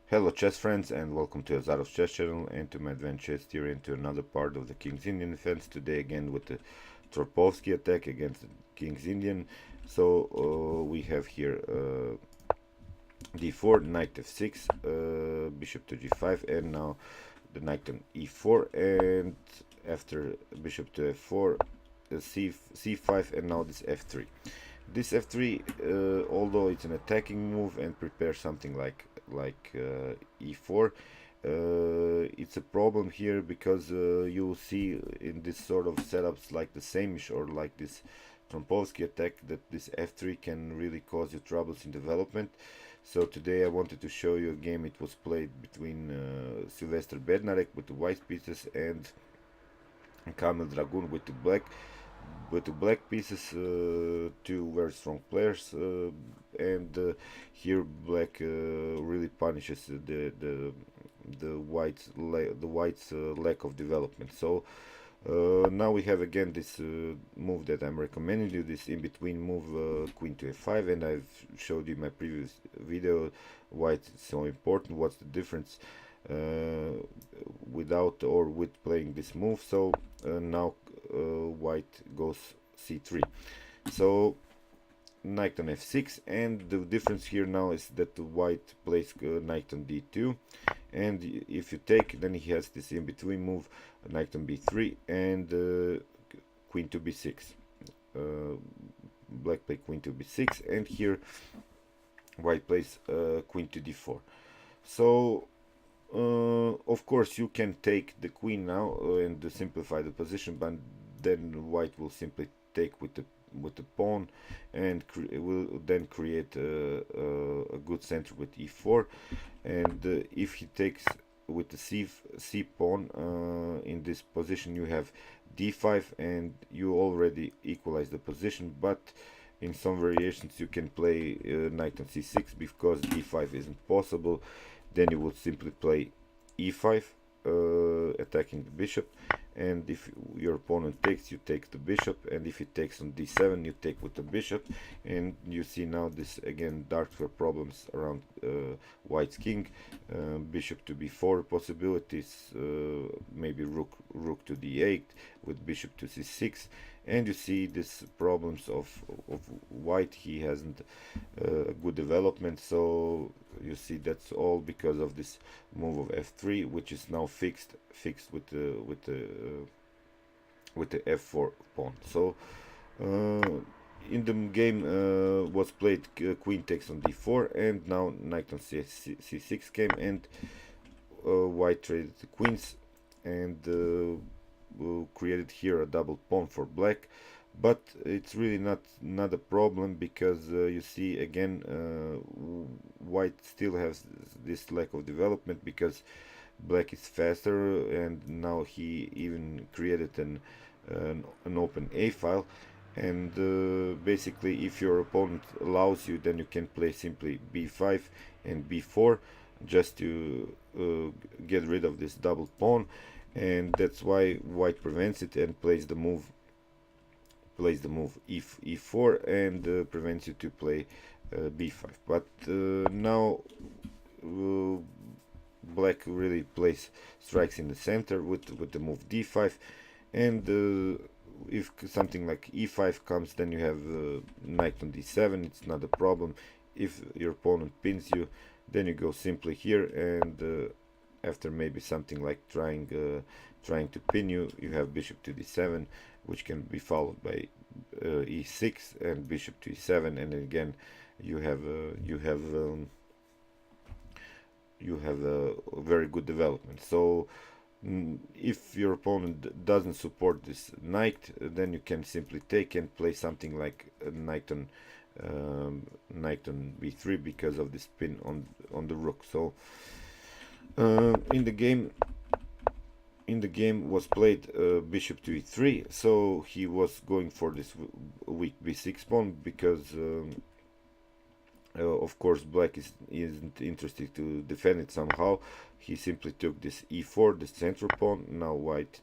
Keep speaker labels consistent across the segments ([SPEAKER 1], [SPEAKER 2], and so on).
[SPEAKER 1] Hello chess friends, and welcome to Azarov chess channel and to my adventures here into another part of the King's Indian defense. Today again with the Trompowsky attack against the King's Indian. So we have here d4, knight f6, bishop to g5, and now the knight on e4, and after bishop to f4, c5, and now this f3. This f3, although it's an attacking move and prepare something like e4, it's a problem here because you will see in this sort of setups like the Samish or like this Trompowsky attack that this f3 can really cause you troubles in development. So today I wanted to show you a game. It was played between Sylvester Bednarek with the white pieces and Kamil Dragun with the black pieces, two very strong players, and here black really punishes the white's lack of development. So now we have again this move that I'm recommending you, this in between move, queen to f5, and I've showed you in my previous video why it's so important, what's the difference without or with playing this move. So now white goes c3, so knight on f6, and the difference here now is that the white plays knight on d2, and if you take, then he has this in between move, knight on b3 and queen to b6. Black play queen to b6, and here white plays queen to d4. So of course you can take the queen now and simplify the position, but then white will simply take with the pawn and will then create a good center with e4, and if he takes with the c pawn in this position, you have d5 and you already equalize the position, but in some variations you can play knight on c6 because d5 isn't possible. Then you would simply play e5, attacking the bishop, and if your opponent takes, you take the bishop, and if he takes on d7, you take with the bishop, and you see now this again dark square problems around white's king, bishop to b4 possibilities, maybe rook to d8 with bishop to c6, and you see this problems of white. He hasn't good development, so you see that's all because of this move of f3, which is now fixed with the f4 pawn. So in the game was played queen takes on d4, and now knight on c6 came, and white traded the queens and created here a double pawn for black. But it's really not a problem because you see again white still has this lack of development because black is faster, and now he even created an open a file, and basically if your opponent allows you, then you can play simply b5 and b4 just to get rid of this double pawn, and that's why white prevents it and plays the move e4 and prevents you to play b5. But now black really plays strikes in the center with the move d5, and if something like e5 comes, then you have knight on d7. It's not a problem. If your opponent pins you, then you go simply here, and after maybe something like trying to pin you, you have bishop to d7, which can be followed by e6 and bishop to e7, and again you have a very good development. So if your opponent doesn't support this knight, then you can simply take and play something like a knight on b3 because of this pin on the rook. So in the game was played bishop to e3, so he was going for this weak b6 pawn because of course black isn't interested to defend it somehow. He simply took this e4, the central pawn. Now white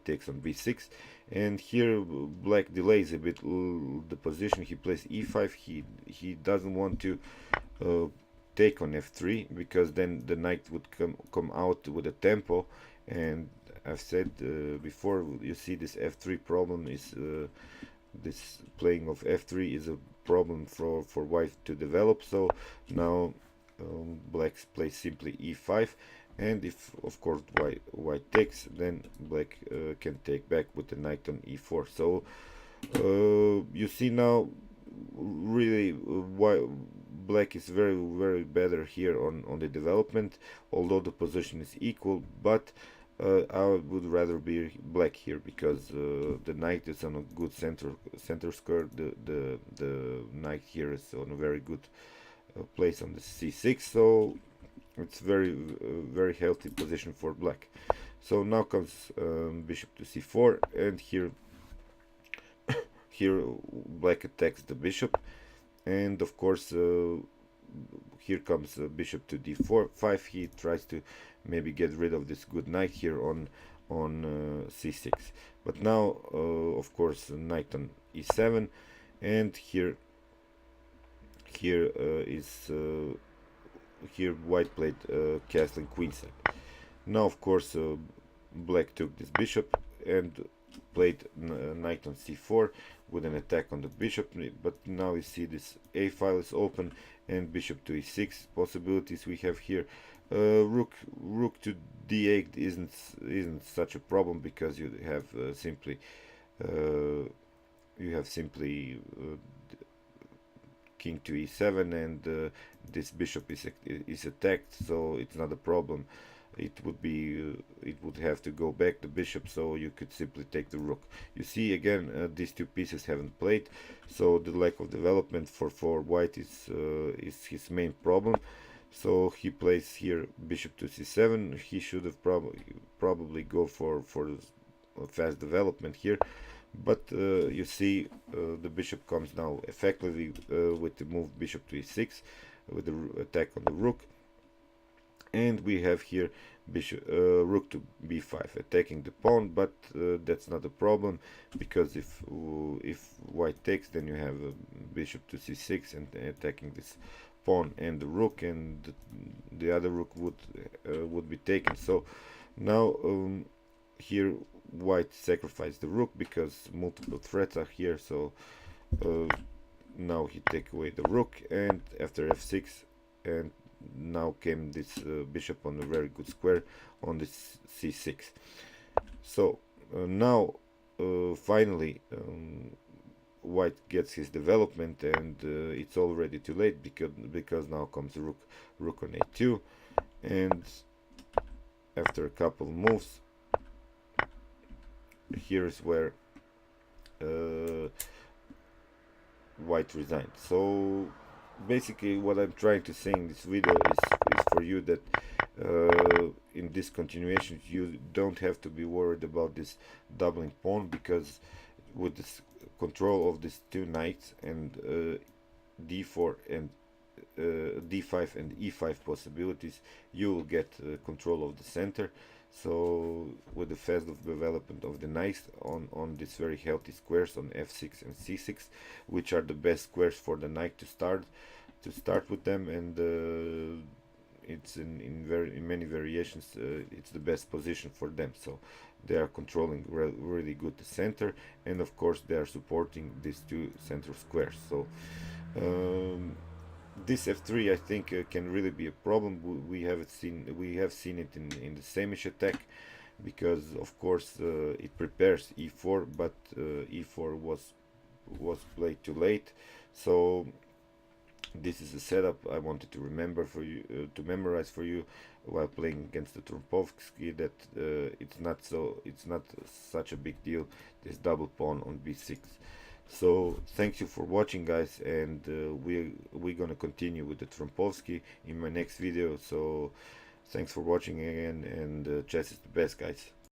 [SPEAKER 1] takes on b6, and here black delays a bit the position. He plays e5. He doesn't want to take on f3, because then the knight would come out with a tempo, and I've said before, you see this f3 problem is this playing of f3 is a problem for white to develop. So now black plays simply e5, and if of course white takes, then black can take back with the knight on e4. So you see now really why black is very better here on the development, although the position is equal. But I would rather be black here, because the knight is on a good center square. The knight here is on a very good place on the c6, so it's very healthy position for black. So now comes bishop to c4, and here black attacks the bishop, and of course here comes bishop to d4 5. He tries to maybe get rid of this good knight here on c6, but now of course knight on e7, and here white played castling queenside. Now of course black took this bishop and played knight on c4 with an attack on the bishop, but now you see this a file is open, and bishop to e6 possibilities we have here. Rook to d8 isn't such a problem, because you have simply king to e7, and this bishop is attacked, so it's not a problem. It would have to go back the bishop, so you could simply take the rook. You see again, these two pieces haven't played, so the lack of development for white is his main problem. So he plays here bishop to c7. He should have probably go for a fast development here, but you see the bishop comes now effectively with the move bishop to e6 with the attack on the rook. And we have here bishop rook to b5 attacking the pawn, but that's not a problem, because if white takes, then you have bishop to c6 and attacking this pawn and the rook, and the other rook would be taken. So now here white sacrificed the rook because multiple threats are here. So now he take away the rook, and after f6, and now came this bishop on a very good square on this c6. So now finally white gets his development, and it's already too late, because now comes the rook on a2, and after a couple moves, here is where white resigned. So basically what I'm trying to say in this video is for you that in this continuation you don't have to be worried about this doubling pawn, because with this control of these two knights and d4 and d5 and e5 possibilities, you will get control of the center. So with the fast development of the knights on these very healthy squares on f6 and c6, which are the best squares for the knight to start with them, and it's in many variations it's the best position for them. So they are controlling really good the center, and of course they are supporting these two center squares. So this f3 I think can really be a problem. We have seen it in the Samish attack, because of course it prepares e4, but e4 was played too late. So this is a setup I wanted to remember for you, to memorize for you while playing against the Trompowsky, that it's not such a big deal, this double pawn on b6. So thank you for watching, guys, and we're gonna continue with the Trompowsky in my next video. So thanks for watching again, and chess is the best, guys.